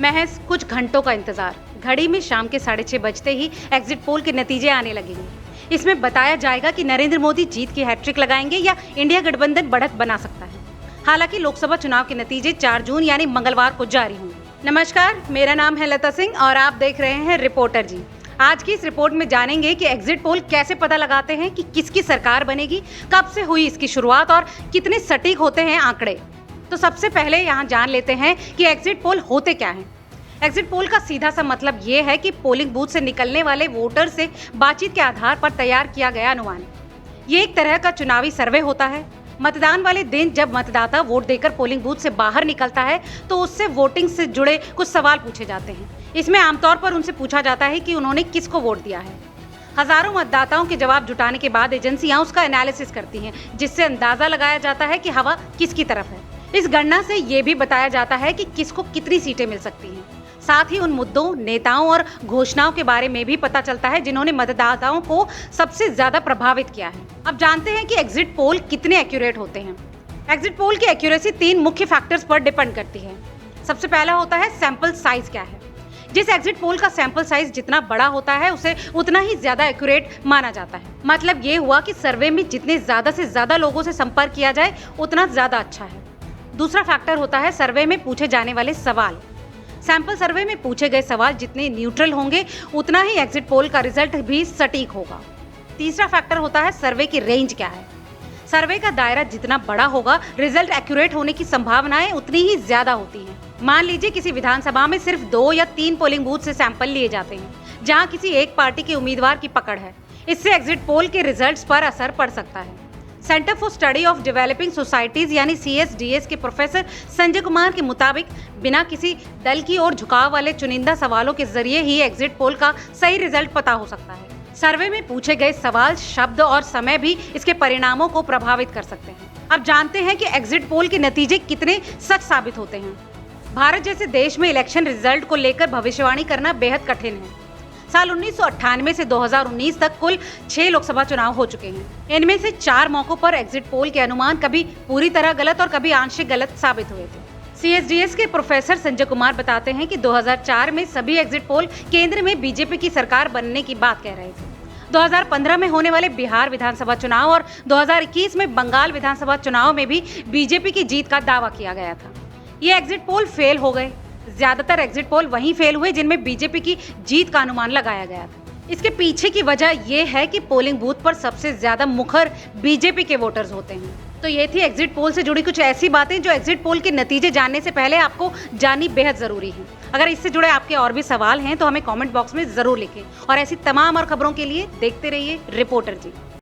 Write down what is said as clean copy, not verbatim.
महज कुछ घंटों का इंतजार। घड़ी में शाम के 6:30 बजते ही एग्जिट पोल के नतीजे आने लगेंगे। इसमें बताया जाएगा कि नरेंद्र मोदी जीत की हैट्रिक लगाएंगे या इंडिया गठबंधन बढ़त बना सकता है। हालांकि लोकसभा चुनाव के नतीजे 4 जून यानी मंगलवार को जारी होंगे। नमस्कार, मेरा नाम है लता सिंह और आप देख रहे हैं रिपोर्टर जी। आज की इस रिपोर्ट में जानेंगे कि एग्जिट पोल कैसे पता लगाते हैं कि किसकी सरकार बनेगी, कब से हुई इसकी शुरुआत और कितने सटीक होते हैं आंकड़े। तो सबसे पहले यहाँ जान लेते हैं कि एग्जिट पोल होते क्या हैं। एग्जिट पोल का सीधा सा मतलब ये है कि पोलिंग बूथ से निकलने वाले वोटर से बातचीत के आधार पर तैयार किया गया अनुमान। ये एक तरह का चुनावी सर्वे होता है। मतदान वाले दिन जब मतदाता वोट देकर पोलिंग बूथ से बाहर निकलता है तो उससे वोटिंग से जुड़े कुछ सवाल पूछे जाते हैं। इसमें आमतौर पर उनसे पूछा जाता है कि उन्होंने किसको वोट दिया है। हजारों मतदाताओं के जवाब जुटाने के बाद एजेंसियां उसका एनालिसिस करती हैं, जिससे अंदाजा लगाया जाता है कि हवा किसकी तरफ है। इस गणना से ये भी बताया जाता है कि किसको कितनी सीटें मिल सकती हैं। साथ ही उन मुद्दों, नेताओं और घोषणाओं के बारे में भी पता चलता है जिन्होंने मतदाताओं को सबसे ज्यादा प्रभावित किया है। अब जानते हैं कि एग्जिट पोल कितने एक्यूरेट होते हैं। एग्जिट पोल की एक्यूरेसी 3 मुख्य फैक्टर्स पर डिपेंड करती है। सबसे पहला होता है सैंपल साइज क्या है। जिस एग्जिट पोल का सैंपल साइज जितना बड़ा होता है उसे उतना ही ज्यादा एक्यूरेट माना जाता है। मतलब ये हुआ कि सर्वे में जितने ज्यादा से ज्यादा लोगों से संपर्क किया जाए उतना ज्यादा अच्छा है। दूसरा फैक्टर होता है सर्वे में पूछे जाने वाले सवाल। सैंपल सर्वे में पूछे गए सवाल जितने न्यूट्रल होंगे उतना ही एग्जिट पोल का रिजल्ट भी सटीक होगा। तीसरा फैक्टर होता है सर्वे की रेंज क्या है। सर्वे का दायरा जितना बड़ा होगा, रिजल्ट एक्यूरेट होने की संभावनाएं उतनी ही ज्यादा होती हैं। मान लीजिए किसी विधानसभा में सिर्फ 2 या 3 पोलिंग बूथ से सैंपल लिए जाते हैं, जहां किसी एक पार्टी के उम्मीदवार की पकड़ है। इससे एग्जिट पोल के रिजल्ट्स पर असर पड़ सकता है। Centre for study of developing societies यानी CSDS के प्रोफेसर संजय कुमार के मुताबिक बिना किसी दल की ओर झुकाव वाले चुनिंदा सवालों के जरिए ही एग्जिट पोल का सही रिजल्ट पता हो सकता है। सर्वे में पूछे गए सवाल, शब्द और समय भी इसके परिणामों को प्रभावित कर सकते हैं। अब जानते हैं कि एग्जिट पोल के नतीजे कितने सच साबित होते हैं। भारत जैसे देश में इलेक्शन रिजल्ट को लेकर भविष्यवाणी करना बेहद कठिन है। साल 1998 से 2019 तक कुल 6 लोकसभा चुनाव हो चुके हैं। इनमें से 4 मौकों पर एग्जिट पोल के अनुमान कभी पूरी तरह गलत और कभी आंशिक गलत साबित हुए थे। CSDS के प्रोफेसर संजय कुमार बताते हैं कि 2004 में सभी एग्जिट पोल केंद्र में बीजेपी की सरकार बनने की बात कह रहे थे। 2015 में होने वाले बिहार विधानसभा चुनाव और 2021 में बंगाल विधानसभा चुनाव में भी बीजेपी की जीत का दावा किया गया था। ये एग्जिट पोल फेल हो गए। ज्यादातर एग्जिट पोल वहीं फेल हुए जिनमें बीजेपी की जीत का अनुमान लगाया गया था। इसके पीछे की वजह यह है कि पोलिंग बूथ पर सबसे ज्यादा मुखर बीजेपी के वोटर्स होते हैं। तो ये थी एग्जिट पोल से जुड़ी कुछ ऐसी बातें जो एग्जिट पोल के नतीजे जानने से पहले आपको जाननी बेहद जरूरी है। अगर इससे जुड़े आपके और भी सवाल हैं तो हमें कमेंट बॉक्स में जरूर लिखें और ऐसी तमाम और खबरों के लिए देखते रहिए रिपोर्टर जी।